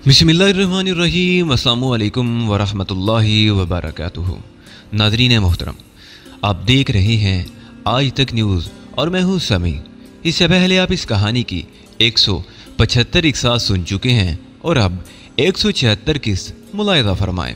बिस्मिल्लाहिर्रहमानिर्रहीम। अस्सलामु अलैकुम वरहमतुल्लाहि वबरकातुहू। नाज़रीन मोहतरम, आप देख रहे हैं आज तक न्यूज़ और मैं हूँ समी। इससे पहले आप इस कहानी की 175 इक़्सा सुन चुके हैं और अब 176 किस्त मुलाहिज़ा फरमाएं।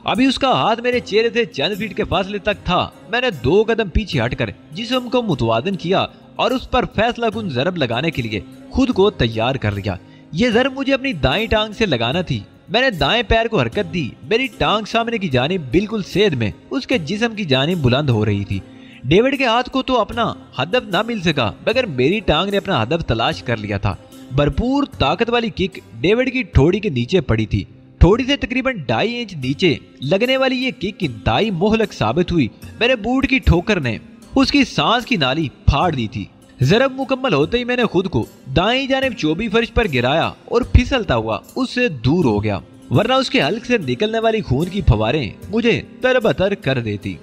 अभी उसका हाथ मेरे चेहरे से चंद फीट के फासले तक था। मैंने 2 कदम पीछे हटकर जिस्म को मुतवाज़न किया और उस पर फैसला कुन ज़रब लगाने के लिए खुद को तैयार कर लिया। ये ज़रब मुझे अपनी दाएं टांग से लगाना थी। मैंने दाएं पैर को हरकत दी। मेरी टांग सामने की जानिब बिल्कुल सेध में उसके जिस्म की जानिब बुलंद हो रही थी। डेविड के हाथ को तो अपना हदफ ना मिल सका मगर मेरी टांग ने अपना हदफ तलाश कर लिया था। भरपूर ताकत वाली किक डेविड की ठोड़ी के नीचे पड़ी थी। ठोड़ी से तकरीबन 2.5 इंच नीचे लगने वाली ये किक इंतहाई मोहलक साबित हुई। मेरे बूट की ठोकर ने उसकी सांस की नाली फाड़ दी थी। ज़रब मुकम्मल होते ही मैंने खुद को दाईं जानिब चौबी फर्श पर गिराया और फिसलता हुआ उससे दूर हो गया, वरना उसके हल्क से निकलने वाली खून की फवारें मुझे तरबतर कर देती।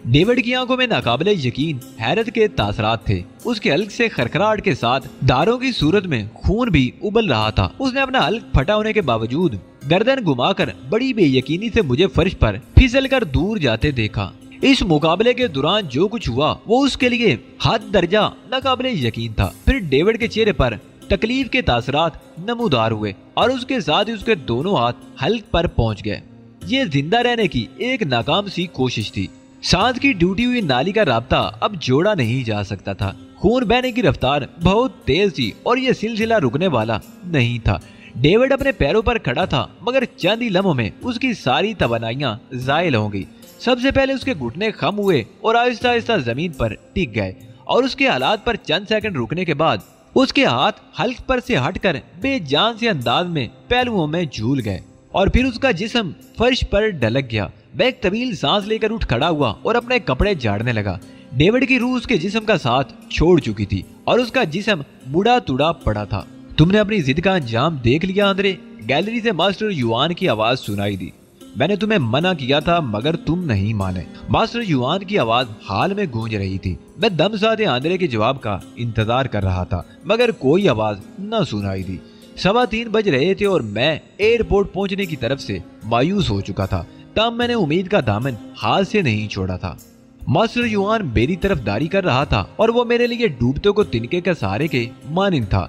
डेविड की आंखों में नाकाबिले यकीन हैरत के तासरात थे। उसके हल्क से खरखराहट के साथ धारों की सूरत में खून भी उबल रहा था। उसने अपना हल्क फटा होने के बावजूद गर्दन घुमाकर बड़ी बेयकीनी से मुझे फर्श पर फिसल कर दूर जाते देखा। इस मुकाबले के दौरान जो कुछ हुआ वो उसके लिए हद दर्जा नाकाबिले यकीन था। फिर डेविड के चेहरे पर तकलीफ के तासरात नमूदार हुए और उसके साथ ही उसके दोनों हाथ हल्क पर पहुंच गए। ये जिंदा रहने की एक नाकाम सी कोशिश थी। सांस की टूटी हुई नाली का राब्ता अब जोड़ा नहीं जा सकता था। खून बहने की रफ्तार बहुत तेज थी और यह सिलसिला रुकने वाला नहीं था। डेविड अपने पैरों पर खड़ा था मगर चंद ही लम्हों में उसकी सारी तवानाइयां जायल हो गई। सबसे पहले उसके घुटने खम हुए और आहिस्ता आहिस्ता जमीन पर टिक गए और उसके हालात पर चंद सेकंड रुकने के बाद उसके हाथ हल्क पर से हटकर बेजान से अंदाज में पहलुओं में झूल गए और फिर उसका जिस्म फर्श पर ढलक गया। वह एक तवील सांस लेकर उठ खड़ा हुआ और अपने कपड़े झाड़ने लगा। डेविड की रूह उसके जिस्म का साथ छोड़ चुकी थी और उसका जिस्म बुढ़ा तुड़ा पड़ा था। तुमने अपनी जिद का अंजाम देख लिया आंद्रे। गैलरी से मास्टर युआन की आवाज सुनाई दी। मैंने तुम्हें मना किया था मगर तुम नहीं माने। मास्टर युआन की आवाज हाल में गूंज रही थी। मैं दम साधे आंद्रे के जवाब का इंतजार कर रहा था मगर कोई आवाज न सुनाई दी। 3:15 बज रहे थे और मैं एयरपोर्ट पहुंचने की तरफ से मायूस हो चुका था। तब मैंने उम्मीद का दामन हाथ से नहीं छोड़ा था। मास्टर युआन मेरी तरफदारी कर रहा था और वो मेरे लिए डूबते को तिनके के सहारे के मानिंद था।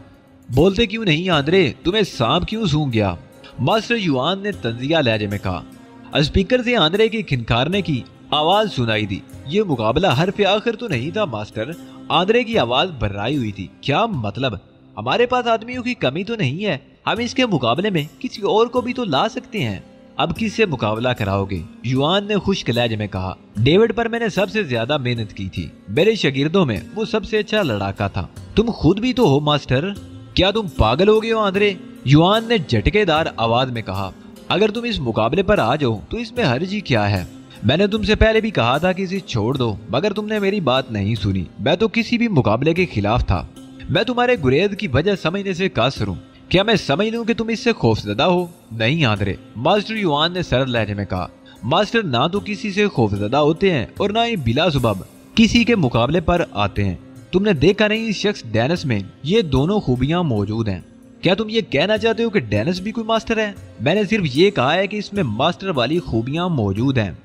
बोलते क्यों नहीं आंद्रे, तुम्हें सांप क्यों सूंघ गया? मास्टर युआन ने तंजिया लहजे में कहा। स्पीकर से आंद्रे की खिनखारने की आवाज सुनाई दी। ये मुकाबला हरफ आखिर तो नहीं था मास्टर। आंद्रे की आवाज बर्राई हुई थी। क्या मतलब? हमारे पास आदमियों की कमी तो नहीं है। हम इसके मुकाबले में किसी और को भी तो ला सकते हैं। अब किससे मुकाबला कराओगे? युआन ने खुश्क लहजे में कहा। डेविड पर मैंने सबसे ज्यादा मेहनत की थी। मेरे शागिर्दों में वो सबसे अच्छा लड़ाका था। तुम खुद भी तो हो मास्टर। क्या तुम पागल हो गए हो आंद्रे? युआन ने झटकेदार आवाज में कहा। अगर तुम इस मुकाबले पर आ जाओ तो इसमें हर्ज ही क्या है? मैंने तुमसे पहले भी कहा था कि इसे छोड़ दो मगर तुमने मेरी बात नहीं सुनी। मैं तो किसी भी मुकाबले के खिलाफ था। मैं तुम्हारे गुरेज की वजह समझने से कासर हूँ। क्या मैं समझ लूं कि तुम इससे खौफजदा हो? नहीं आंद्रे, मास्टर युआन ने सरल लहजे में कहा। मास्टर ना तो किसी से खौफजदा होते हैं और ना ही बिला सुबब किसी के मुकाबले पर आते हैं। तुमने देखा नहीं इस शख्स डेनिस में ये दोनों खूबियां मौजूद हैं। क्या तुम ये कहना चाहते हो कि डेनिस भी कोई मास्टर है? मैंने सिर्फ ये कहा है कि इसमें मास्टर वाली खूबियां मौजूद हैं,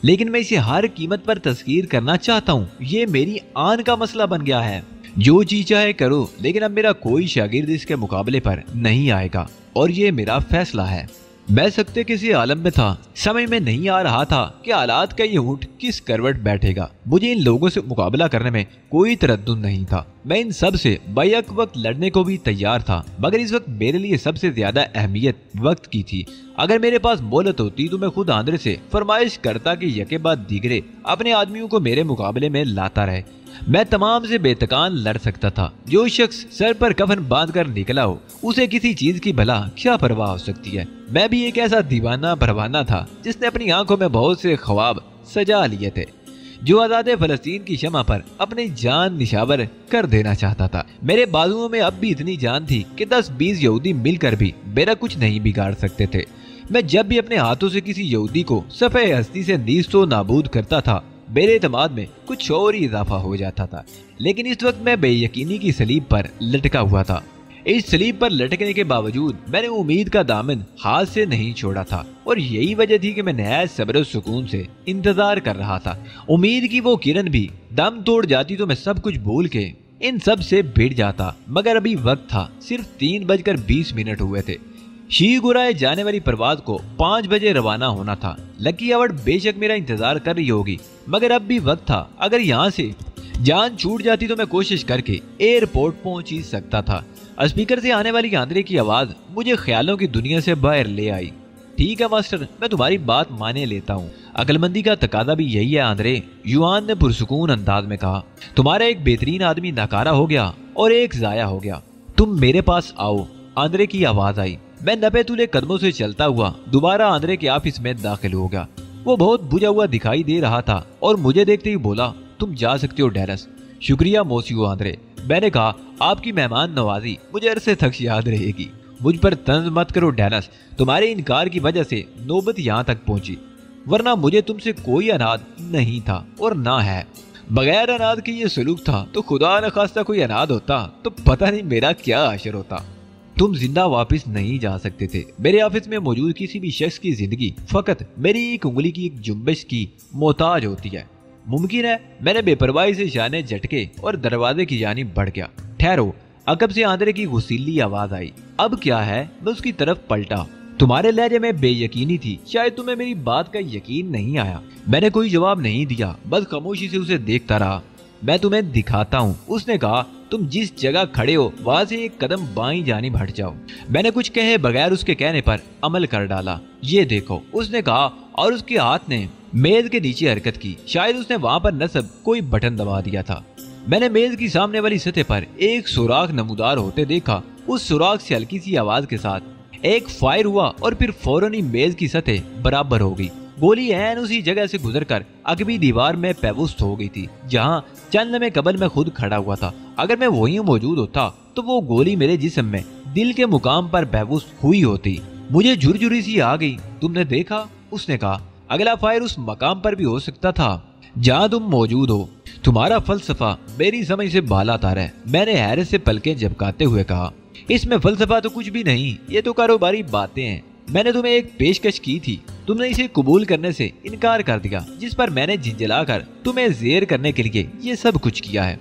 लेकिन मैं इसे हर कीमत पर तस्कीर करना चाहता हूँ। ये मेरी आन का मसला बन गया है। जो जी चाहे करो, लेकिन अब मेरा कोई शागिर्द इसके मुकाबले पर नहीं आएगा और ये मेरा फैसला है। मैं सकते किसी आलम में था। समझ में नहीं आ रहा था कि हालात का ये ऊंट किस करवट बैठेगा। मुझे इन लोगों से मुकाबला करने में कोई तरद्दुद नहीं था। मैं इन सब से बैक वक्त लड़ने को भी तैयार था मगर इस वक्त मेरे लिए सबसे ज्यादा अहमियत वक्त की थी। अगर मेरे पास मोहलत होती तो मैं खुद आंद्रे से फरमाइश करता कि यके बाद दीगरे अपने आदमियों को मेरे मुकाबले में लाता रहे। मैं तमाम से बेतकान लड़ सकता था। जो शख्स सर पर कफन बांध कर निकला हो उसे किसी चीज की भला क्या परवाह हो सकती है। मैं भी एक ऐसा दीवाना परवाना था जिसने अपनी आंखों में बहुत से ख्वाब सजा लिए थे, जो आजाद फलस्तीन की शमा पर अपनी जान निशावर कर देना चाहता था। मेरे बाजुओं में अब भी इतनी जान थी कि 10-20 यहूदी मिलकर भी मेरा कुछ नहीं बिगाड़ सकते थे। मैं जब भी अपने हाथों से किसी यहूदी को सफ़े हस्ती से नीस्तो नाबूद करता था मेरे एतमाद में कुछ और ही इजाफा हो जाता था। लेकिन इस वक्त मैं बेयकीनी की सलीब पर लटका हुआ था। इस स्लीप पर लटकने के बावजूद मैंने उम्मीद का दामन हाथ से नहीं छोड़ा था और यही वजह थी कि मैं नहायत सब्र सुकून से इंतजार कर रहा था। उम्मीद की वो किरण भी दम तोड़ जाती तो मैं सब कुछ भूल के इन सब से भिड़ जाता, मगर अभी वक्त था सिर्फ 3:20 हुए थे। शीगुराए जाने वाली परवाज को 5 बजे रवाना होना था। लकी अवार्ड बेशक मेरा इंतजार कर रही होगी, मगर अब भी वक्त था। अगर यहाँ से जान छूट जाती तो मैं कोशिश करके एयरपोर्ट पहुंच ही सकता था। स्पीकर से आने वाली आंद्रे की आवाज मुझे ख्यालों की दुनिया से बाहर ले आई। ठीक है मास्टर, मैं तुम्हारी बात माने लेता हूँ। अक्लमंदी का तकादा भी यही है आंद्रे, युआन ने पुरसुकून अंदाज में कहा। तुम्हारा एक बेहतरीन आदमी नाकारा हो गया और एक जाया हो गया। तुम मेरे पास आओ, आंद्रे की आवाज आई। मैं 90 तुले कदमों से चलता हुआ दोबारा आंद्रे के ऑफिस में दाखिल हो गया। वो बहुत बुझा हुआ दिखाई दे रहा था और मुझे देखते ही बोला, तुम जा सकते हो डेनिस। शुक्रिया मोसियो आंद्रे, मैंने कहा। आपकी मेहमान नवाजी मुझे अरसे तक याद रहेगी। मुझ पर तंज मत करो डेनिस, तुम्हारे इनकार की वजह से नौबत यहाँ तक पहुंची, वरना मुझे तुमसे कोई अनाद नहीं था और ना है। बगैर अनाद के ये सलूक था तो खुदा न खास्ता कोई अनाद होता तो पता नहीं मेरा क्या असर होता। तुम जिंदा वापस नहीं जा सकते थे। मेरे ऑफिस में मौजूद किसी भी शख्स की जिंदगी फकत मेरी एक उंगली की एक जुम्बिश की मोहताज होती है। मुमकिन है मैंने बेपरवाही से शाने झटके और दरवाजे की जानिब बढ़ गया। ठहरो, अकब से आंद्रे की गुस्सीली आवाज आई। अब क्या है? मैं उसकी तरफ पलटा। तुम्हारे लहजे में बेयकीनी थी, शायद तुम्हें मेरी बात का यकीन नहीं आया। मैंने कोई जवाब नहीं दिया, बस खामोशी से उसे देखता रहा। मैं तुम्हें दिखाता हूँ, उसने कहा। तुम जिस जगह खड़े हो वहां से एक कदम बाईं जानिब हट जाओ। मैंने कुछ कहे बगैर उसके कहने पर अमल कर डाला। ये देखो, उसने कहा और उसके हाथ ने मेज के नीचे हरकत की। शायद उसने वहां पर नस्ब कोई बटन दबा दिया था। मैंने मेज की सामने वाली सतह पर एक सुराख नमूदार होते देखा। उस सुराख से हल्की सी आवाज के साथ एक फायर हुआ और फिर फौरन ही मेज की सतह बराबर हो गई। गोली ऐन उसी जगह से गुजरकर अगबी दीवार में पेवस्त हो गई थी जहां चंद लम्हे कबल मैं खुद खड़ा हुआ था। अगर मैं वहीं मौजूद होता तो वो गोली मेरे जिस्म में दिल के मुकाम पर पेवस्त हुई होती। मुझे झुरझुरी सी आ गई। तुमने देखा? उसने कहा। अगला फायर उस मकाम पर भी हो सकता था जहां तुम मौजूद हो। तुम्हारा फलसफा मेरी समझ से बालातर है, मैंने हैरत से पलकें झपकाते हुए कहा। इसमें फलसफा तो कुछ भी नहीं, ये तो कारोबारी बातें हैं। मैंने तुम्हें एक पेशकश की थी, तुमने इसे कबूल करने से इनकार कर दिया, जिस पर मैंने झिंझलाकर तुम्हें जेर करने के लिए ये सब कुछ किया है।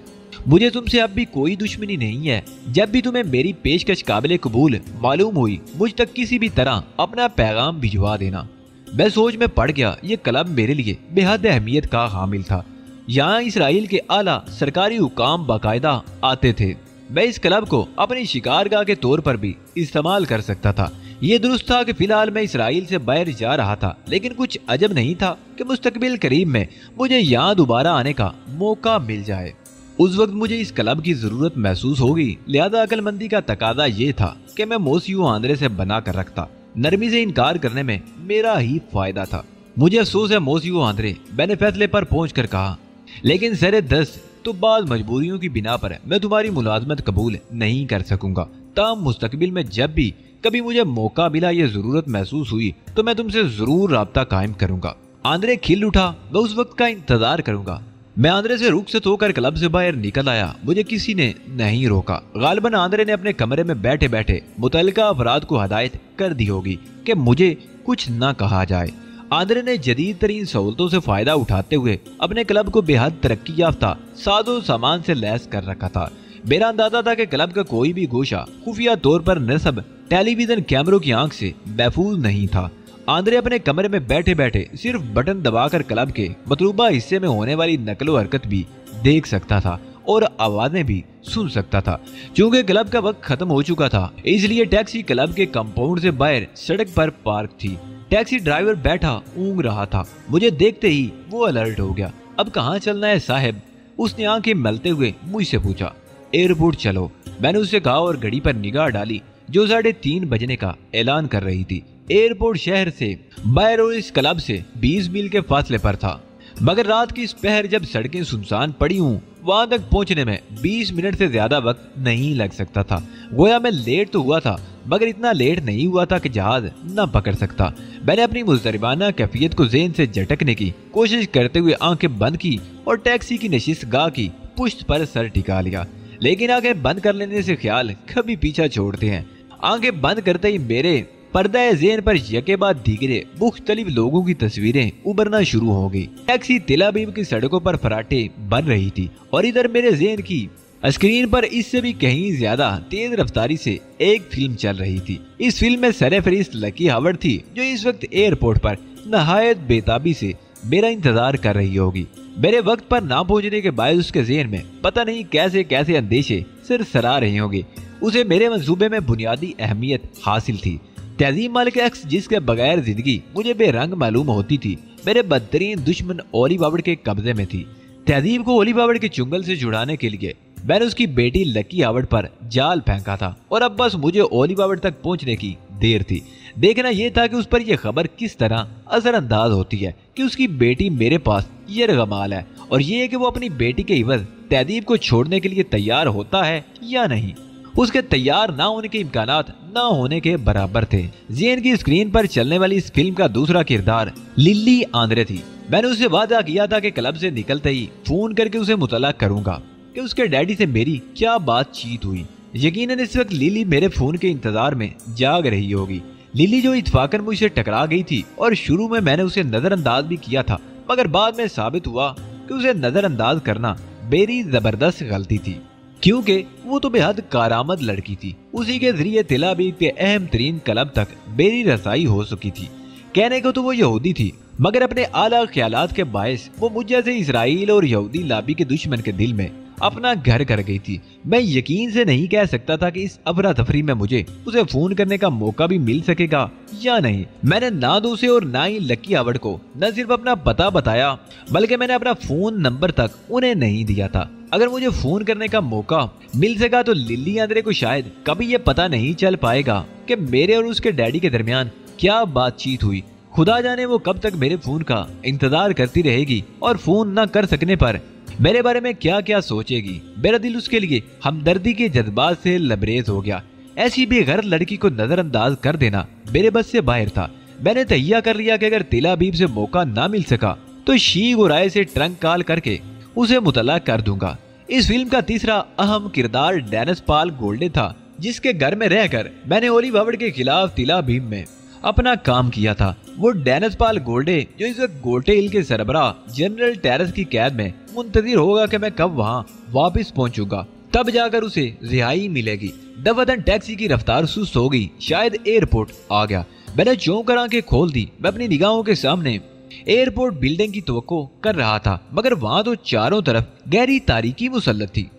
मुझे तुमसे अब भी कोई दुश्मनी नहीं है। जब भी तुम्हें मेरी पेशकश काबिल कबूल मालूम हुई, मुझ तक किसी भी तरह अपना पैगाम भिजवा देना। मैं सोच में पड़ गया, ये क्लब मेरे लिए बेहद अहमियत का हामिल था। यहाँ इसराइल के आला सरकारी हुकाम बाकायदा आते थे। मैं इस क्लब को अपनी शिकारगाह के तौर पर भी इस्तेमाल कर सकता था। ये दुरुस्त था कि फिलहाल मैं इसराइल से बाहर जा रहा था, लेकिन कुछ अजब नहीं था कि मुस्तकबिल करीब में मुझे यहाँ दोबारा आने का मौका मिल जाए। उस वक्त मुझे इस क्लब की जरूरत महसूस होगी, लिहाजा अक्लमंदी का तकादा ये था कि मैं मोसियो आंद्रे से बना कर रखता। नरमी से इनकार करने में मेरा ही फायदा था। मुझे अफसोस है मोसियो आंद्रे, मैंने फैसले पर पहुँच कर कहा, लेकिन सरे दस्त तो बाद मजबूरियों की बिना पर मैं तुम्हारी मुलाजमत कबूल नहीं कर सकूंगा। ताम मुस्तकबिल में जब भी कभी मुझे मौका मिला, ये जरूरत महसूस हुई, तो मैं तुमसे जरूर राब्ता कायम करूंगा। आंद्रे खिल उठा। मैं उस वक्त का इंतजार करूंगा। मैं आंद्रे से रुखसत होकर क्लब से बाहर निकल आया। मुझे किसी ने नहीं रोका। गालिबन आंद्रे ने अपने कमरे में बैठे बैठे मुतल्लिका अफराद को हदायत कर दी होगी कि मुझे कुछ न कहा जाए। आंद्रे ने जदीद तरीन सहूलतों से फायदा उठाते हुए अपने क्लब को बेहद तरक्की याफ्ता साजो सामान से लैस कर रखा था। मेरा अंदाजा था कि क्लब का कोई भी गोशा खुफिया तौर पर नस्ब टेलीविजन कैमरों की आंख से महफूज नहीं था। आंद्रे अपने कमरे में बैठे बैठे सिर्फ बटन दबाकर क्लब के मतलूबा हिस्से में होने वाली नकलो हरकत भी देख सकता था और आवाजें भी सुन सकता था। चूंकि क्लब का वक्त खत्म हो चुका था, इसलिए टैक्सी क्लब के कंपाउंड से बाहर सड़क पर पार्क थी। टैक्सी ड्राइवर बैठा ऊँग रहा था। मुझे देखते ही वो अलर्ट हो गया। अब कहाँ चलना है साहब? उसने आंखें मलते हुए मुझसे पूछा। एयरपोर्ट चलो, मैंने उससे कहा और घड़ी पर निगाह डाली जो 3:30 बजने का ऐलान कर रही थी। एयरपोर्ट शहर से बाहर और इस क्लब से 20 मील के फासले पर था, मगर रात की इस पहर जब सड़कें सुनसान पड़ी हूँ, वहां तक पहुंचने में 20 मिनट से ज्यादा वक्त नहीं लग सकता था। गोया मैं लेट तो हुआ था, मगर इतना लेट नहीं हुआ था कि जहाज न पकड़ सकता। मैंने अपनी मुजरिबाना कैफियत को ज़हन से झटकने की कोशिश करते हुए आंखें बंद की और टैक्सी की नशिस्तगाह की पुश्त पर सर टिका लिया। लेकिन आंखें बंद कर लेने से ख्याल कभी पीछा छोड़ते हैं। आंखें बंद करते ही मेरे पर्दा ज़हन पर यके बाद दीगरे मुख्तलिफ लोगों की तस्वीरें उभरना शुरू हो गई। टैक्सी तेल अवीव की सड़कों पर फराटे बन रही थी और इधर मेरे ज़हन की स्क्रीन पर इससे भी कहीं ज्यादा तेज रफ्तारी से एक फिल्म चल रही थी। इस फिल्म में सरफहरिस्त लकी हावर्ड थी, जो इस वक्त एयरपोर्ट पर नहायत बेताबी से मेरा इंतजार कर रही होगी। मेरे वक्त पर ना पहुंचने के बायस उसके ज़हन में पता नहीं कैसे कैसे अंदेशे सिरसरा रहे होंगे। उसे मेरे मंसूबे में बुनियादी अहमियत हासिल थी। तहजीब मालिक एक्स, जिसके बगैर जिंदगी मुझे बेरंग मालूम होती थी, मेरे बदतरीन दुश्मन ओलिव हावर्ड के कब्जे में थी। तहजीब को ओलिव हावर्ड के चुंगल से छुड़ाने के लिए मैंने उसकी बेटी लकी हावर्ड पर जाल फेंका था और अब बस मुझे ओलिव हावर्ड तक पहुंचने की देर थी। देखना यह था कि उस पर यह खबर किस तरह असरअंदाज होती है कि उसकी बेटी मेरे पास यरगमाल है, और ये है कि वो अपनी बेटी के इवज तहजीब को छोड़ने के लिए तैयार होता है या नहीं। उसके तैयार ना होने के इम्कानात ना होने के बराबर थे। ज़हन की स्क्रीन पर चलने वाली इस फिल्म का दूसरा किरदार लिली आंद्रे थी। मैंने उससे वादा किया था कि क्लब से निकलते ही फोन करके उसे मुतला करूंगा कि उसके डैडी से मेरी क्या बातचीत हुई। यकीनन इस वक्त लिली मेरे फोन के इंतजार में जाग रही होगी। लिली जो इत्फाकन मुझसे टकरा गई थी और शुरू में मैंने उसे नजरअंदाज भी किया था, मगर बाद में साबित हुआ कि उसे नजरअंदाज करना मेरी जबरदस्त गलती थी, क्योंकि वो तो बेहद कारामद लड़की थी। उसी के जरिए तेल अवीव के अहम तरीन क्लब तक मेरी रसाई हो सकी थी। कहने को तो वो यहूदी थी, मगर अपने आला ख्यालात के बायस वो मुझ जैसे इसराइल और यहूदी लाबी के दुश्मन के दिल में अपना घर कर गई थी। मैं यकीन से नहीं कह सकता था कि इस अफरा तफरी में मुझे उसे फोन करने का मौका भी मिल सकेगा या नहीं। मैंने ना तो उसे और ना ही लकी हावर्ड को न सिर्फ अपना पता बताया, बल्कि मैंने अपना फोन नंबर तक उन्हें नहीं दिया था। अगर मुझे फोन करने का मौका मिल सका तो लिली आंद्रे को शायद कभी ये पता नहीं चल पाएगा कि मेरे और उसके डैडी के दरमियान क्या बातचीत हुई। खुदा जाने वो कब तक मेरे फोन का इंतजार करती रहेगी और फोन न कर सकने पर मेरे बारे में क्या क्या सोचेगी। मेरा दिल उसके लिए हमदर्दी के जज्बात से लबरेज हो गया। ऐसी बेघर लड़की को नजरअंदाज कर देना मेरे बस से बाहर था। मैंने तैयार कर लिया कि अगर तेल अवीव से मौका ना मिल सका तो शीग और राय से ट्रंक कॉल करके उसे मुतला कर दूंगा। इस फिल्म का तीसरा अहम किरदार डेनिस पॉल गोल्डे था, जिसके घर में रहकर मैंने ओलिव हावर्ड के खिलाफ तेल अवीव में अपना काम किया था। वो डेनिस पॉल गोल्डे, जो इस वक्त गोल्टे हिल के सरबरा जनरल टेरेस की कैद में मुंतजिर होगा कि मैं कब वहां वापस पहुंचूंगा, तब जाकर उसे रिहाई मिलेगी। दफादन टैक्सी की रफ्तार सुस्त हो गई, शायद एयरपोर्ट आ गया। मैंने चौंक कर आंखें खोल दी। मैं अपनी निगाहों के सामने एयरपोर्ट बिल्डिंग की तवक्को कर रहा था, मगर वहां तो चारों तरफ गहरी तारीकी मुसल्लत थी।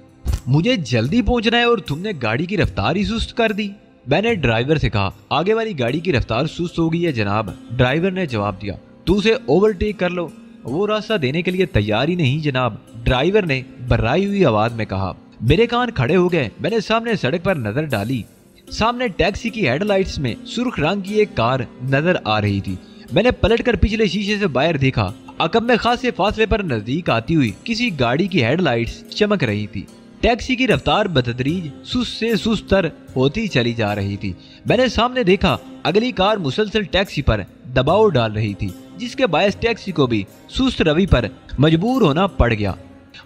मुझे जल्दी पहुंचना है और तुमने गाड़ी की रफ्तार ही सुस्त कर दी। मैंने ड्राइवर से कहा, आगे वाली गाड़ी की रफ्तार सुस्त हो गई है जनाब। ड्राइवर ने जवाब दिया, तू उसे ओवरटेक कर लो। वो रास्ता देने के लिए तैयार ही नहीं जनाब, ड्राइवर ने बर्राई हुई आवाज में कहा। मेरे कान खड़े हो गए। मैंने सामने सड़क पर नजर डाली। सामने टैक्सी की हेडलाइट्स में सुर्ख रंग की एक कार नजर आ रही थी। मैंने पलटकर पिछले शीशे से बाहर देखा। अकब में खासे फासले पर नजदीक आती हुई किसी गाड़ी की हेडलाइट्स चमक रही थी। टैक्सी की रफ्तार बतदरीज सुस्त से सुस्तर होती चली जा रही थी। मैंने सामने देखा, अगली कार मुसलसल टैक्सी पर दबाव डाल रही थी, जिसके बायस टैक्सी को भी सुस्त रवि पर मजबूर होना पड़ गया।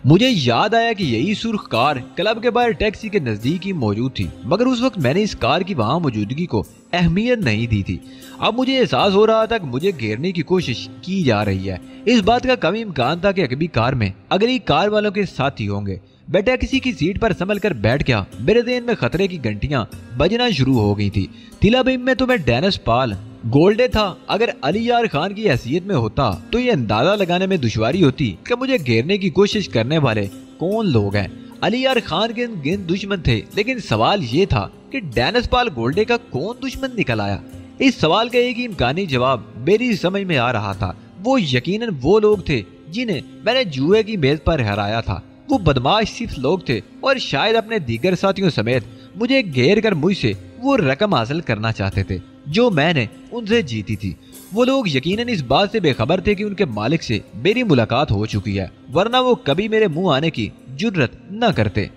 मुझे याद आया कि यही सुर्ख कार क्लब के बाहर टैक्सी के नजदीक ही मौजूद थी, मगर उस वक्त मैंने इस कार की वहां मौजूदगी को अहमियत नहीं दी थी। अब मुझे एहसास हो रहा था कि मुझे घेरने की कोशिश की जा रही है। इस बात का कम इम्कान था कि अगली कार में अगली कार वालों के साथी होंगे। मैं टैक्सी की सीट पर संभल कर बैठ गया। मेरे ज़हन में खतरे की घंटियां बजना शुरू हो गई थी। तेल अवीव में तो मैं डेनिस पॉल गोल्डे था। अगर अली यार खान की हैसियत में होता तो ये अंदाजा लगाने में दुश्वारी होती कि मुझे घेरने की कोशिश करने वाले कौन लोग हैं। अली यार खान के गिन दुश्मन थे, लेकिन सवाल ये था कि डेनिस पॉल गोल्डे का कौन दुश्मन निकल आया। इस सवाल का एक ही इम्कानी जवाब मेरी समझ में आ रहा था। वो यकीनन वो लोग थे जिन्हें मैंने जुए की मेज पर हराया था। वो बदमाश सिर्फ लोग थे और शायद अपने दीगर साथियों समेत मुझे घेर कर मुझसे वो रकम हासिल करना चाहते थे जो मैंने उनसे जीती थी। वो लोग यकीनन इस बात से बेखबर थे कि उनके मालिक से मेरी मुलाकात हो चुकी है, वरना वो कभी मेरे मुंह आने की जुर्रत न करते।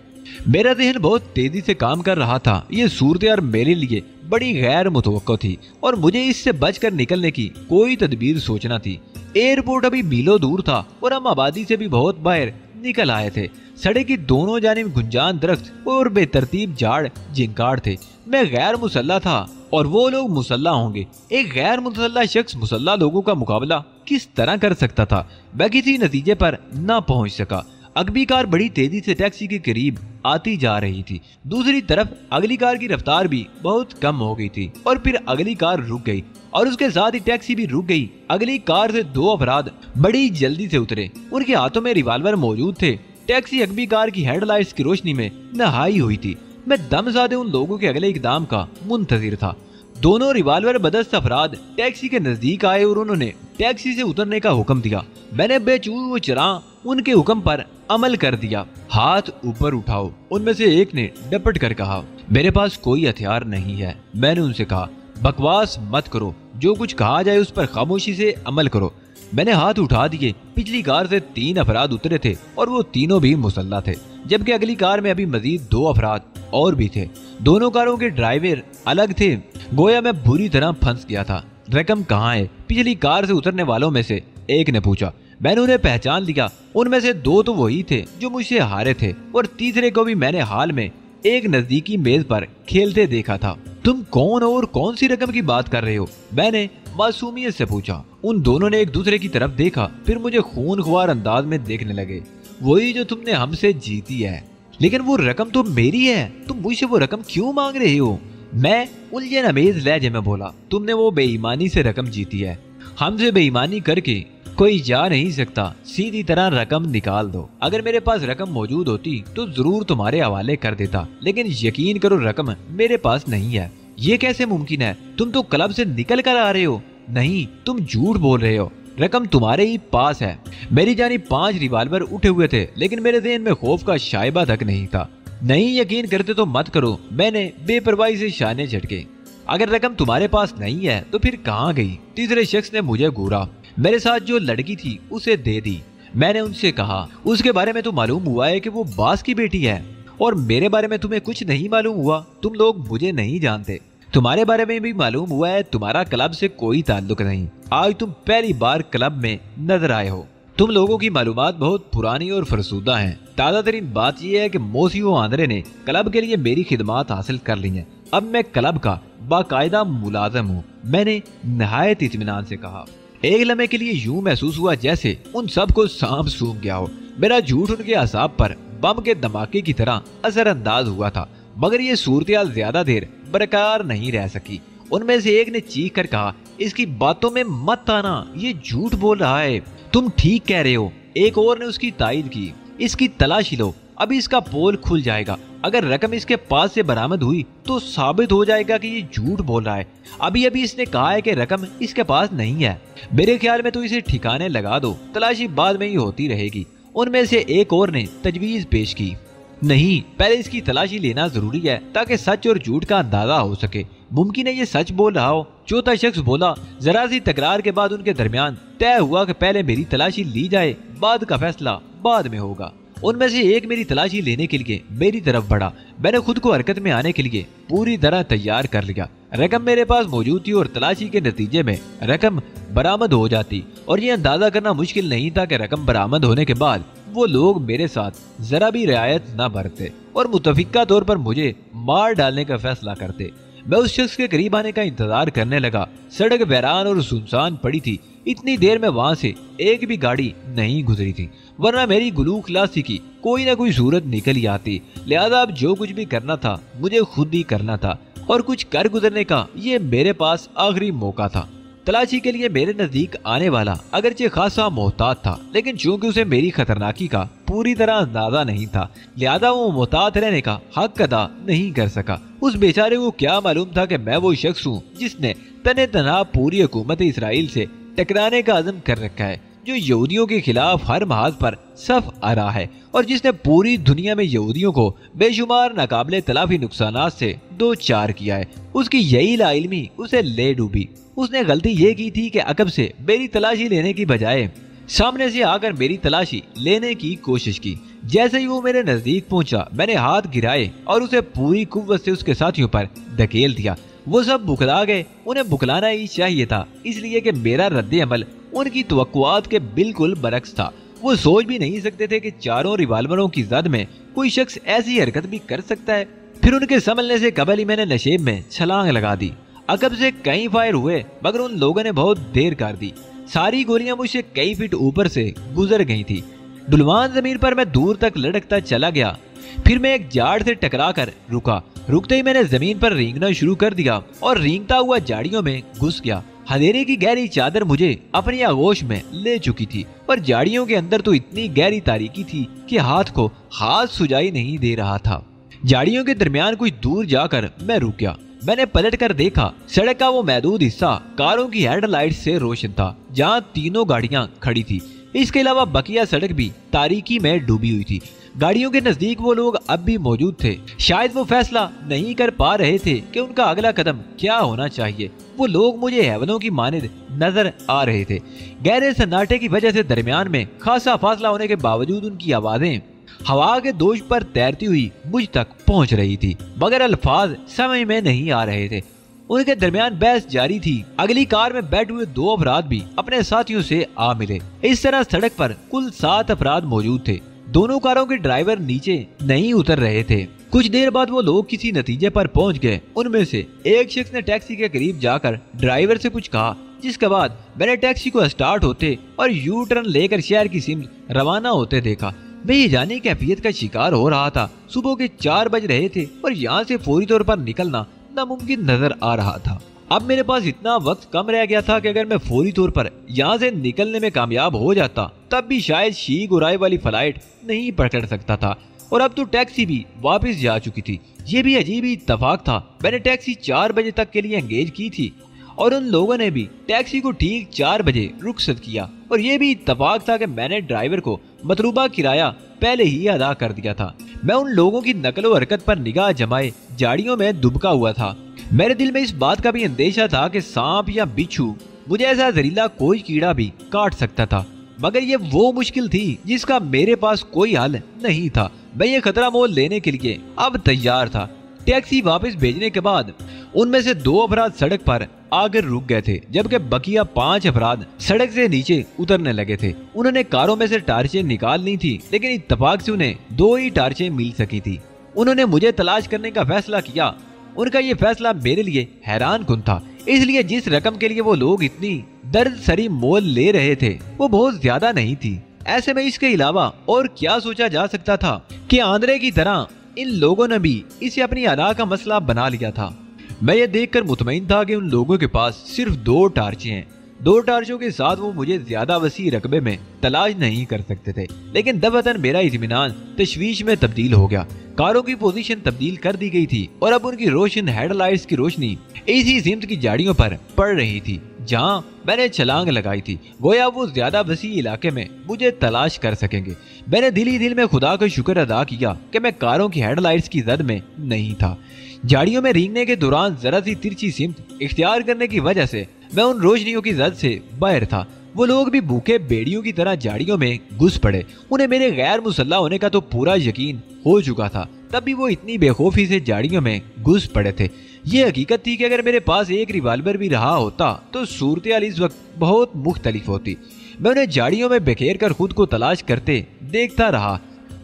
मेरा ज़हन बहुत तेजी से काम कर रहा था। ये सूरत मेरे लिए बड़ी गैर मुतवक्को थी और मुझे इससे बचकर निकलने की कोई तदबीर सोचना थी। एयरपोर्ट अभी मीलों दूर था और हम आबादी से भी बहुत बाहर निकल आए थे। सड़क की दोनों जानिब गुंजान दरख्त और बेतरतीब झाड़ झिंकाड़ थे। मैं गैर मुसल्ला था और वो लोग मुसल्ला होंगे। एक गैर मुसल्ला शख्स मुसल्ला लोगों का मुकाबला किस तरह कर सकता था? मैं किसी नतीजे पर न पहुंच सका। अगली कार बड़ी तेजी से टैक्सी के करीब आती जा रही थी। दूसरी तरफ अगली कार की रफ्तार भी बहुत कम हो गई थी और फिर अगली कार रुक गई और उसके साथ ही टैक्सी भी रुक गई। अगली कार से दो अफराद बड़ी जल्दी से उतरे। उनके हाथों में रिवाल्वर मौजूद थे। टैक्सी अगली कार की हेडलाइट्स की रोशनी में नहाई हुई थी। मैं दम साधे उन लोगों के अगले इकदाम का मुंतजिर था। दोनों रिवाल्वर बदस्त अफराद टैक्सी के नजदीक आए और उन्होंने टैक्सी से उतरने का हुक्म दिया। मैंने बेचू चरा उनके हुक्म पर अमल कर दिया। हाथ ऊपर उठाओ, उनमें से एक ने डपट कर कहा। मेरे पास कोई हथियार नहीं है। मैंने उनसे कहा, बकवास मत करो, जो कुछ कहा जाए उस पर खामोशी से अमल करो। मैंने हाथ उठा दिए। पिछली कार से 3 अफराद उतरे थे और वो तीनों भी मुसल्ला थे, जबकि अगली कार में अभी मजीद 2 अफराद और भी थे। दोनों कारों के ड्राइवर अलग थे। गोया मैं बुरी तरह फंस गया था। रकम कहाँ है? पिछली कार से उतरने वालों में से एक ने पूछा। मैंने उन्हें पहचान लिया। उनमें से 2 तो वही थे जो मुझसे हारे थे और तीसरे को भी मैंने हाल में एक नजदीकी मेज पर खेलते देखा था। तुम कौन हो और कौन सी रकम की बात कर रहे हो? मैंने मासूमियत से पूछा। उन दोनों ने एक दूसरे की तरफ देखा, फिर मुझे खूनख्वार अंदाज में देखने लगे। वही जो तुमने हमसे जीती है। लेकिन वो रकम तो मेरी है, तुम मुझसे वो रकम क्यों मांग रहे हो? मैं उलझन अमेज लहजे में बोला, तुमने वो बेईमानी से रकम जीती है। हमसे बेईमानी करके कोई जा नहीं सकता। सीधी तरह रकम निकाल दो। अगर मेरे पास रकम मौजूद होती तो जरूर तुम्हारे हवाले कर देता, लेकिन यकीन करो रकम मेरे पास नहीं है। ये कैसे मुमकिन है? तुम तो क्लब से निकल कर आ रहे हो। नहीं, तुम झूठ बोल रहे हो। रकम तुम्हारे ही पास है। मेरी जानिब 5 रिवाल्वर उठे हुए थे, लेकिन मेरे ज़हन में खौफ का शायबा तक नहीं था। नहीं यकीन करते तो मत करो। मैंने बेपरवाही से शाने झटके। अगर रकम तुम्हारे पास नहीं है तो फिर कहाँ गई? तीसरे शख्स ने मुझे घूरा। मेरे साथ जो लड़की थी उसे दे दी। मैंने उनसे कहा, उसके बारे में तो मालूम हुआ है कि वो बास की बेटी है, और मेरे बारे में तुम्हें कुछ नहीं मालूम हुआ। तुम लोग मुझे नहीं जानते। तुम्हारे बारे में भी मालूम हुआ है तुम्हारा क्लब से कोई ताल्लुक नहीं। आज तुम पहली बार क्लब में नजर आए हो। तुम लोगों की मालूमात बहुत पुरानी और फरसूदा हैं। ताज़ा तरीन बात यह है कि मोसियो आंद्रे ने क्लब के लिए मेरी खिदमात हासिल कर ली हैं। अब मैं क्लब का बाकायदा मुलाजम हूँ। मैंने नहायत इत्मीनान से कहा। एक लम्हे के लिए यूं महसूस हुआ जैसे उन सब को सांप सूंघ गया हो। मेरा झूठ उनके असाब पर बम के धमाके की तरह असरअंदाज हुआ था, मगर ये सूरत ज्यादा देर बरकरार नहीं रह सकी। उनमें से एक ने चीख कर कहा, इसकी बातों में मत आना, ये झूठ बोल रहा है। तुम ठीक कह रहे हो। एक और ने उसकी तायद की। इसकी तलाशी लो, अभी इसका पोल खुल जाएगा। अगर रकम इसके पास से बरामद हुई तो साबित हो जाएगा कि ये झूठ बोल रहा है। अभी अभी इसने कहा है कि रकम इसके पास नहीं है। मेरे ख्याल में तो इसे ठिकाने लगा दो, तलाशी बाद में ही होती रहेगी। उनमें से एक और ने तजवीज पेश की। नहीं, पहले इसकी तलाशी लेना जरूरी है ताकि सच और झूठ का अंदाजा हो सके। मुमकिन है ये सच बोल रहा हो। चौथा शख्स बोला। जरा सी तकरार के बाद उनके दरमियान तय हुआ कि पहले मेरी तलाशी ली जाए, बाद का फैसला बाद में होगा। उनमें से एक मेरी तलाशी लेने के लिए मेरी तरफ बढ़ा। मैंने खुद को हरकत में आने के लिए पूरी तरह तैयार कर लिया। रकम मेरे पास मौजूद थी और तलाशी के नतीजे में रकम बरामद हो जाती, और ये अंदाजा करना मुश्किल नहीं था कि रकम बरामद होने के बाद वो लोग मेरे साथ जरा भी रियायत न बरतते और मुतफिका तौर पर मुझे मार डालने का फैसला करते। मैं उस शख्स के करीब आने का इंतजार करने लगा। सड़क वीरान और सुनसान पड़ी थी। इतनी देर में वहां से एक भी गाड़ी नहीं गुजरी थी, वरना मेरी गुलू खलासी की कोई ना कोई सूरत निकल ही आती। लिहाजा अब जो कुछ भी करना था मुझे खुद ही करना था, और कुछ कर गुजरने का ये मेरे पास आखिरी मौका था। तलाशी के लिए मेरे नजदीक आने वाला अगरचे खासा मोहतात था, लेकिन चूंकि उसे मेरी खतरनाकी का पूरी तरह अंदाजा नहीं था, लिहाजा वो मोहतात रहने का हक अदा नहीं कर सका। उस बेचारे को क्या मालूम था कि मैं वो शख्स हूँ जिसने तने तनहा पूरी हुकूमत इसराइल से टकराने का अज़म कर रखा है, जो यहूदियों के खिलाफ हर महाज पर सफ आ रहा है, और जिसने पूरी दुनिया में यहूदियों को बेशुमार नाकाबिले तलाफी नुकसानात से दो चार किया है। उसकी यही लाइल्मी उसे ले डूबी। उसने गलती ये की थी कि अकब से मेरी तलाशी लेने की बजाय सामने से आकर मेरी तलाशी लेने की कोशिश की। जैसे ही वो मेरे नजदीक पहुंचा, मैंने हाथ गिराए और उसे पूरी कुव्वत से उसके साथियों पर धकेल दिया। वो सब बुखला गए। उन्हें बुखलाना ही चाहिए था, इसलिए कि मेरा रद्द अमल उनकी तवक्कुआत के बिल्कुल बरक्स था। वो सोच भी नहीं सकते थे कि चारों रिवाल्वरों की जद में कोई शख्स ऐसी हरकत भी कर सकता है। फिर उनके संभलने से कबल ही मैंने नशेब में छलांग लगा दी। अकब से कई फायर हुए मगर उन लोगों ने बहुत देर कर दी। सारी गोलियां मुझसे कई फीट ऊपर से गुजर गई थी। डुलवान जमीन पर मैं दूर तक लड़कता चला गया। फिर मैं एक झाड़ से टकरा कर रुका। रुकते ही मैंने जमीन पर रेंगना शुरू कर दिया और रेंगता हुआ झाड़ियों में घुस गया। अंधेरे की गहरी चादर मुझे अपनी आगोश में ले चुकी थी और झाड़ियों के अंदर तो इतनी गहरी तारीकी थी कि हाथ को हाथ सुझाई नहीं दे रहा था। झाड़ियों के दरमियान कुछ दूर जाकर मैं रुक गया। मैंने पलट कर देखा, सड़क का वो महदूद हिस्सा कारों की हेडलाइट से रोशन था जहाँ तीनों गाड़ियाँ खड़ी थी। इसके अलावा बकिया सड़क भी तारीकी में डूबी हुई थी। गाड़ियों के नजदीक वो लोग अब भी मौजूद थे। शायद वो फैसला नहीं कर पा रहे थे कि उनका अगला कदम क्या होना चाहिए। वो लोग मुझे हैवनों की मानिंद नजर आ रहे थे। गहरे सन्नाटे की वजह से दरमियान में खासा फासला होने के बावजूद उनकी आवाजें हवा के दोष पर तैरती हुई मुझ तक पहुंच रही थी, मगर अल्फाज समझ में नहीं आ रहे थे। उनके दरमियान बहस जारी थी। अगली कार में बैठे हुए 2 अफराद भी अपने साथियों से आ मिले। इस तरह सड़क पर कुल 7 अफराद मौजूद थे। दोनों कारों के ड्राइवर नीचे नहीं उतर रहे थे। कुछ देर बाद वो लोग किसी नतीजे पर पहुंच गए। उनमें से एक शख्स ने टैक्सी के करीब जाकर ड्राइवर से कुछ कहा, जिसके बाद मैंने टैक्सी को स्टार्ट होते और यू टर्न लेकर शहर की सिमत रवाना होते देखा। मैं ये जाने कैफियत का शिकार हो रहा था। सुबह के 4 बज रहे थे और यहाँ से फौरी तौर पर निकलना नामुमकिन नजर आ रहा था। अब मेरे पास इतना वक्त कम रह गया था कि अगर मैं फौरी तौर पर यहाँ से निकलने में कामयाब हो जाता तब भी शायद शीख उराई वाली फ्लाइट नहीं पकड़ सकता था और अब तो टैक्सी भी वापस जा चुकी थी। ये भी अजीब ही इत्तेफाक था। मैंने टैक्सी 4 बजे तक के लिए एंगेज की थी और उन लोगों ने भी टैक्सी को ठीक 4 बजे रुखसत किया और ये भी इत्तेफाक था कि मैंने ड्राइवर को मतलूबा किराया पहले ही अदा कर दिया था। मैं उन लोगों की नकलो हरकत पर निगाह जमाए झाड़ियों में दुबका हुआ था। मेरे दिल में इस बात का भी अंदेशा था कि सांप या बिच्छू मुझे ऐसा जहरीला कोई कीड़ा भी काट सकता था, मगर ये वो मुश्किल थी जिसका मेरे पास कोई हल नहीं था। मैं ये खतरा मोल लेने के लिए अब तैयार था। टैक्सी वापस भेजने के बाद उनमें से 2 अफराद सड़क पर आकर रुक गए थे, जबकि बकिया 5 अफराद सड़क से नीचे उतरने लगे थे। उन्होंने कारों में से टार्चें निकाल ली थी, लेकिन इत्तेफाक से उन्हें 2 ही टार्चें मिल सकी थी। उन्होंने मुझे तलाश करने का फैसला किया। उनका ये फैसला मेरे लिए हैरान कुन था, इसलिए जिस रकम के लिए वो लोग इतनी दर्द सरी मोल ले रहे थे वो बहुत ज्यादा नहीं थी। ऐसे में इसके अलावा और क्या सोचा जा सकता था कि आंद्रे की तरह इन लोगों ने भी इसे अपनी अदा का मसला बना लिया था। मैं ये देखकर मुतमईन था कि उन लोगों के पास सिर्फ 2 टार्चें हैं। 2 टार्चों के साथ वो मुझे ज्यादा वसी रकबे में तलाश नहीं कर सकते थे, लेकिन दफअतन मेरा इत्मीनान तशवीश में तब्दील हो गया। कारों की पोजीशन तब्दील कर दी गई थी और अब उनकी रोशन हेडलाइट्स की रोशनी इसी सिमत की झाड़ियों पर पड़ रही थी जहां मैंने छलांग लगाई थी। गोया वो ज्यादा वसी इलाके में मुझे तलाश कर सकेंगे। मैंने दिल ही दिल में खुदा का शुक्र अदा किया कि मैं कारों की हेडलाइट्स की जद में नहीं था। झाड़ियों में रेंगने के दौरान जरा सी तिरछी सिमत इख्तियार करने की वजह से मैं उन रोशनियों की जद से बाहर था। वो लोग भी भूखे बेड़ियों की तरह झाड़ियों में घुस पड़े। उन्हें मेरे गैर मुसल्ला होने का तो पूरा यकीन हो चुका था, तब भी वो इतनी बेखौफी से झाड़ियों में घुस पड़े थे। ये हकीकत थी कि अगर मेरे पास एक रिवाल्वर भी रहा होता तो सूरत हाल इस वक्त बहुत मुख्तलिफ होती। मैं उन्हें झाड़ियों में बिखेर कर खुद को तलाश करते देखता रहा।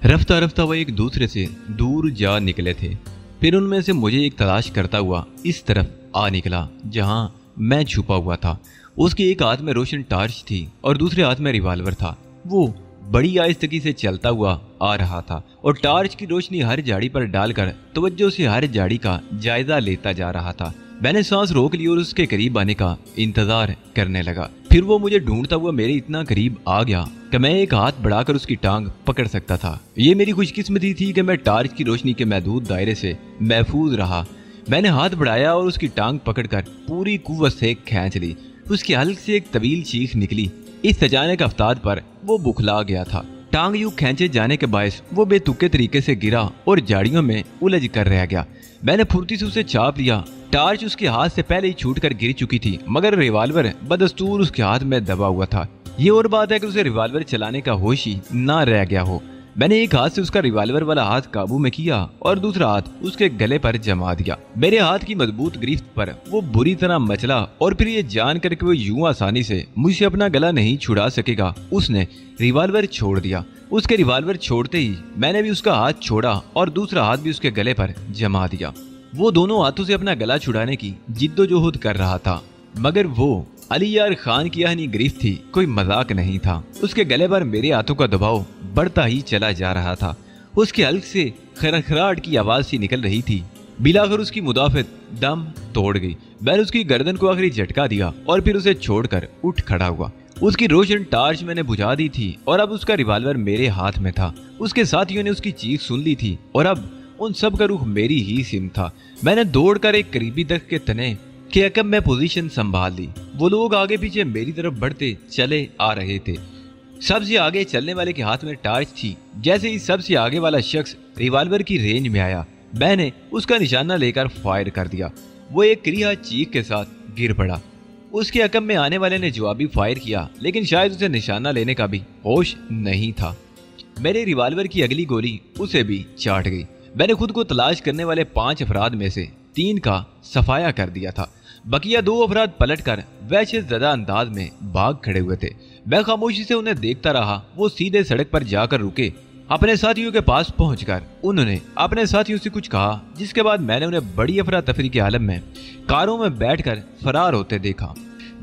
रफ्ता रफ्ता वो एक दूसरे से दूर जा निकले थे। फिर उनमें से मुझे एक तलाश करता हुआ इस तरफ आ निकला जहां मैं छुपा हुआ था। उसके एक हाथ में रोशन टार्च थी और दूसरे हाथ में रिवाल्वर था। वो बड़ी आहिस्तगी से चलता हुआ आ रहा था और टार्च की रोशनी हर झाड़ी पर डालकर तवज्जो से हर झाड़ी का जायजा लेता जा रहा था। मैंने सांस रोक ली और उसके करीब आने का इंतजार करने लगा। फिर वो मुझे ढूंढता हुआ मेरे इतना करीब आ गया कि मैं एक हाथ बढ़ाकर उसकी टांग पकड़ सकता था। ये मेरी खुशकिस्मती थी कि मैं टार्च की रोशनी के महदूद दायरे से महफूज रहा। मैंने हाथ बढ़ाया और उसकी टांग पकड़कर पूरी कुव्वत से खींच ली। उसकी हल्क से एक तवील चीख निकली। इस अचानक अफ्ताद पर वो बुखला गया था। टांग यूं खींचे जाने के बायस वो बेतुके तरीके से गिरा और झाड़ियों में उलझ कर रह गया। मैंने फुर्ती से उसे चाप लिया। टार्च उसके हाथ से पहले ही छूटकर गिर चुकी थी, मगर रिवाल्वर बदस्तूर उसके हाथ में दबा हुआ था। ये और बात है कि उसे रिवाल्वर चलाने का होश ही ना रह गया हो। मैंने एक हाथ से उसका रिवॉल्वर वाला हाथ काबू में किया और दूसरा हाथ उसके गले पर जमा दिया। मेरे हाथ की मजबूत गिरफ्त पर वो बुरी तरह मचला और फिर ये जान कर कि वो यूं आसानी से मुझसे अपना गला नहीं छुड़ा सकेगा, उसने रिवॉल्वर छोड़ दिया। उसके रिवॉल्वर छोड़ते ही मैंने भी उसका हाथ छोड़ा और दूसरा हाथ भी उसके गले पर जमा दिया। वो दोनों हाथों से अपना गला छुड़ाने की जिद्दोजहद कर रहा था, मगर वो अली यार खान की यह गिरफ्त थी, कोई मजाक नहीं था। उसके गले पर मेरे हाथों का दबाव बढ़ता ही चला जा रहा था। उसके हल्क से खरखराहट की आवाज सी निकल रही थी। बिलाखिर उसकी मुदाफित दम तोड़ गई। मैंने उसकी गर्दन को आखिरी झटका दिया और फिर उसे छोड़कर उठ खड़ा हुआ। उसकी रोशन टार्च मैंने बुझा दी थी और अब उसका रिवॉल्वर मेरे हाथ में था। उसके साथियों ने उसकी चीख सुन ली थी और अब उन सब का रुख मेरी ही सिमत था। मैंने दौड़कर एक करीबी दरख्त के तने के अकब में पोजीशन संभाल ली। वो लोग आगे पीछे मेरी तरफ बढ़ते चले आ रहे थे। सबसे आगे चलने वाले के हाथ में टार्च थी। जैसे ही सबसे आगे वाला शख्स रिवॉल्वर की रेंज में आया, मैंने उसका निशाना लेकर फायर कर दिया। वो एक क्रिया चीख के साथ गिर पड़ा। उसके अकब में आने वाले ने जवाबी फायर किया, लेकिन शायद उसे निशाना लेने का भी होश नहीं था। मेरे रिवॉल्वर की अगली गोली उसे भी चाट गई। मैंने खुद को तलाश करने वाले 5 अफराद में से 3 का सफाया कर दिया था। बकिया 2 अफराद पलटकर वैसे ज़्यादा अंदाज में भाग खड़े हुए थे। मैं खामोशी से उन्हें देखता रहा। वो सीधे सड़क पर जाकर रुके। अपने साथियों के पास पहुंचकर उन्होंने अपने साथियों से कुछ कहा, जिसके बाद मैंने उन्हें बड़ी अफरा तफरी के आलम में कारों में बैठकर फरार होते देखा।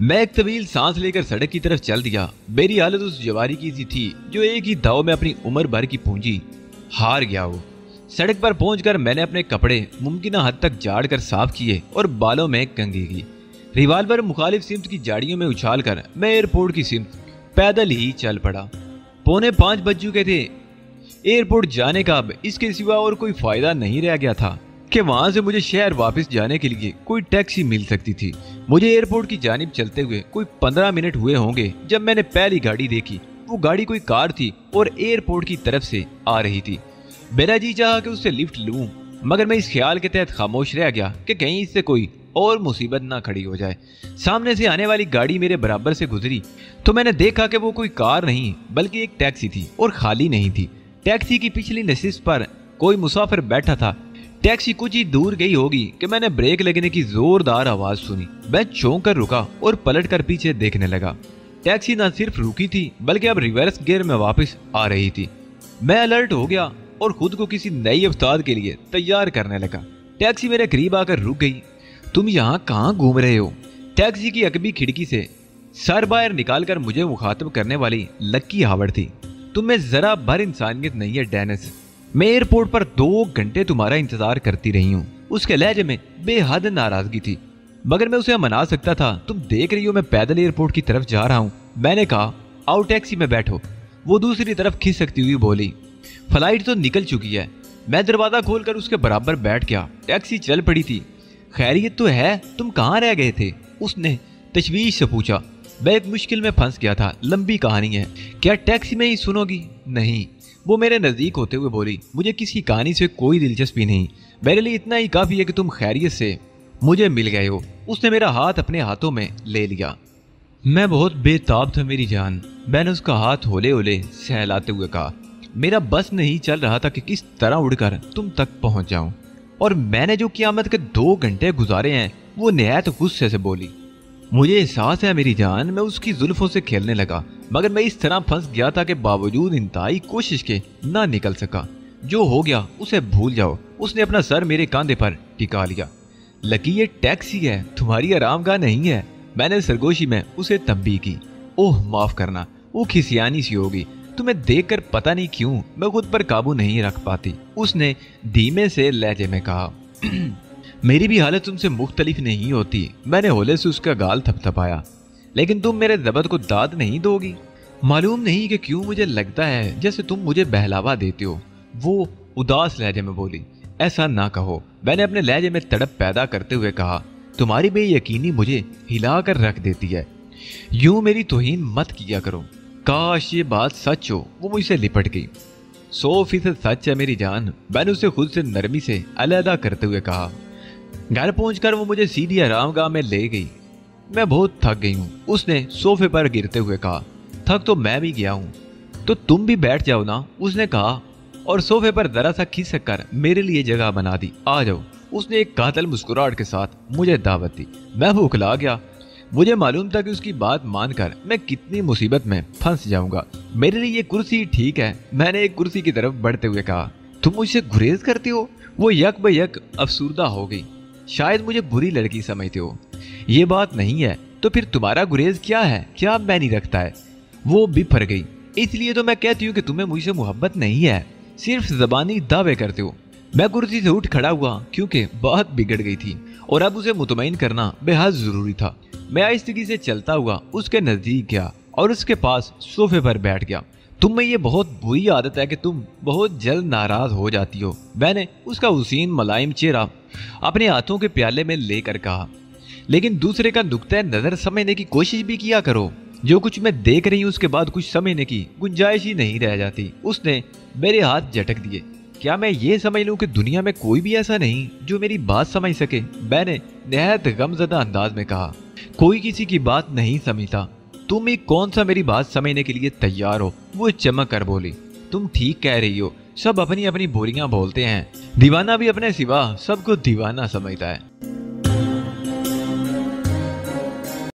मैं एक तवील सांस लेकर सड़क की तरफ चल दिया। मेरी हालत उस जवारी की सी थी जो एक ही दाव में अपनी उम्र भर की पूंजी हार गया हो। सड़क पर पहुंचकर मैंने अपने कपड़े मुमकिन हद तक झाड़कर साफ किए और बालों में कंघी की। रिवॉल्वर मुखालिफ सिमत की झाड़ियों में उछालकर मैं एयरपोर्ट की सिमत पैदल ही चल पड़ा। 4:45 बज चुके थे। एयरपोर्ट जाने का अब इसके सिवा और कोई फायदा नहीं रह गया था कि वहां से मुझे शहर वापस जाने के लिए कोई टैक्सी मिल सकती थी। मुझे एयरपोर्ट की जानिब चलते हुए कोई 15 मिनट हुए होंगे जब मैंने पहली गाड़ी देखी। वो गाड़ी कोई कार थी और एयरपोर्ट की तरफ से आ रही थी। मेरा जी चाहा कि उससे लिफ्ट लूं, मगर मैं इस ख्याल के तहत खामोश रह गया कि कहीं इससे कोई और मुसीबत ना खड़ी हो जाए। सामने से आने वाली गाड़ी मेरे बराबर से गुजरी तो मैंने देखा कि वो कोई कार नहीं बल्कि एक टैक्सी थी और खाली नहीं थी। टैक्सी की पिछली नशिस्त पर कोई मुसाफिर बैठा था। टैक्सी कुछ ही दूर गई होगी कि मैंने ब्रेक लगने की जोरदार आवाज सुनी। मैं चौंक कर रुका और पलटकर पीछे देखने लगा। टैक्सी न सिर्फ रुकी थी बल्कि अब रिवर्स गियर में वापस आ रही थी। मैं अलर्ट हो गया और खुद को किसी नई अवतार के लिए तैयार करने लगा। टैक्सी मेरे करीब आकर रुक गई। तुम यहाँ कहाँ घूम रहे हो? टैक्सी की अकबी खिड़की से सर बाहर निकालकर मुझे मुखातब करने वाली लक्की हावड़ थी। तुम में जरा भर इंसानियत नहीं है डेनिस। मैं एयरपोर्ट पर 2 घंटे तुम्हारा इंतजार करती रही हूँ। उसके लहजे में बेहद नाराजगी थी, मगर मैं उसे मना सकता था। तुम देख रही हो मैं पैदल एयरपोर्ट की तरफ जा रहा हूँ। मैंने कहा आओ टैक्सी में बैठो। वो दूसरी तरफ खिसकती हुई बोली फ्लाइट तो निकल चुकी है। मैं दरवाजा खोलकर उसके बराबर बैठ गया। टैक्सी चल पड़ी थी। खैरियत तो है? तुम कहाँ रह गए थे? उसने तशवीश से पूछा। मैं एक मुश्किल में फंस गया था। लंबी कहानी है। क्या टैक्सी में ही सुनोगी? नहीं। वो मेरे नजदीक होते हुए बोली मुझे किसी कहानी से कोई दिलचस्पी नहीं। मेरे लिए इतना ही काफी है कि तुम खैरियत से मुझे मिल गए हो। उसने मेरा हाथ अपने हाथों में ले लिया। मैं बहुत बेताब था मेरी जान। मैंने उसका हाथ होले होले सहलाते हुए कहा मेरा बस नहीं चल रहा था कि किस तरह उड़कर तुम तक पहुंच जाऊं। और मैंने जो क़यामत के 2 घंटे गुजारे हैं, वो निहायत गुस्से से बोली। मुझे एहसास है मेरी जान। मैं उसकी जुल्फों से खेलने लगा, मगर मैं इस तरह फंस गया था कि बावजूद इंतहाई कोशिश के ना निकल सका। जो हो गया उसे भूल जाओ। उसने अपना सर मेरे कंधे पर टिका लिया। लकी ये टैक्सी है, तुम्हारी आरामगाह नहीं है। मैंने सरगोशी में उसे तंबीह की। ओह माफ करना, वो खिसियानी सी होगी। तुम्हें देखकर पता नहीं क्यों मैं खुद पर काबू नहीं रख पाती। उसने धीमे से लहजे में कहा मेरी भी हालत तुमसे मुख्तलिफ नहीं होती। मैंने होले से उसका गाल थपथपाया। लेकिन तुम मेरे ज़बत को दाद नहीं दोगी? मालूम नहीं कि क्यों मुझे लगता है जैसे तुम मुझे बहलावा देते हो। वो उदास लहजे में बोली। ऐसा ना कहो। मैंने अपने लहजे में तड़प पैदा करते हुए कहा तुम्हारी बेयकीनी मुझे हिला कर रख देती है। यूं मेरी तौहीन मत किया करो। काश ये बात सच हो। वो मुझसे लिपट गई। 100% सच है मेरी जान। मैंने उसे खुद से नरमी से अलहदा करते हुए कहा। घर पहुंचकर वो मुझे सीधी आरामगाह में ले गई। मैं बहुत थक गई हूँ। उसने सोफे पर गिरते हुए कहा थक तो मैं भी गया हूँ। तो तुम भी बैठ जाओ ना, उसने कहा और सोफे पर जरा सा खिसक कर मेरे लिए जगह बना दी। आ जाओ। उसने एक कातल मुस्कुराहट के साथ मुझे दावत दी। मैं बौखला गया। मुझे मालूम था कि उसकी बात मानकर मैं कितनी मुसीबत में फंस जाऊंगा। मेरे लिए ये कुर्सी ठीक है, मैंने एक कुर्सी की तरफ बढ़ते हुए कहा। तुम मुझसे गुरेज करती हो? वो यक ब यक अफसुर्दा हो गई। शायद मुझे बुरी लड़की समझते हो। ये बात नहीं है तो फिर तुम्हारा गुरेज क्या है? क्या मैनी रखता है? वो बिफर गई। इसलिए तो मैं कहती हूँ कि तुम्हें मुझसे मोहब्बत नहीं है, सिर्फ जबानी दावे करते हो। मैं कुर्सी से उठ खड़ा हुआ क्योंकि बात बिगड़ गई थी और अब उसे मुतमईन करना बेहद जरूरी था। मैं आहिस्तगी से चलता हुआ उसके नजदीक गया और उसके पास सोफे पर बैठ गया। तुम में ये बहुत बुरी आदत है कि तुम बहुत जल्द नाराज हो जाती हो, मैंने उसका हुसीन मुलायम चेहरा अपने हाथों के प्याले में लेकर कहा। लेकिन दूसरे का नुक्ता नजर समझने की कोशिश भी किया करो। जो कुछ मैं देख रही हूँ उसके बाद कुछ समझने की गुंजाइश ही नहीं रह जाती। उसने मेरे हाथ झटक दिए। क्या मैं ये समझ लूं कि दुनिया में कोई भी ऐसा नहीं जो मेरी बात समझ सके? मैंने निहायत गमज़दा अंदाज में कहा। कोई किसी की बात नहीं समझता। तुम ही कौन सा मेरी बात समझने के लिए तैयार हो? वो चमक कर बोली। तुम ठीक कह रही हो, सब अपनी अपनी बोलियां बोलते हैं। दीवाना भी अपने सिवा सबको दीवाना समझता है।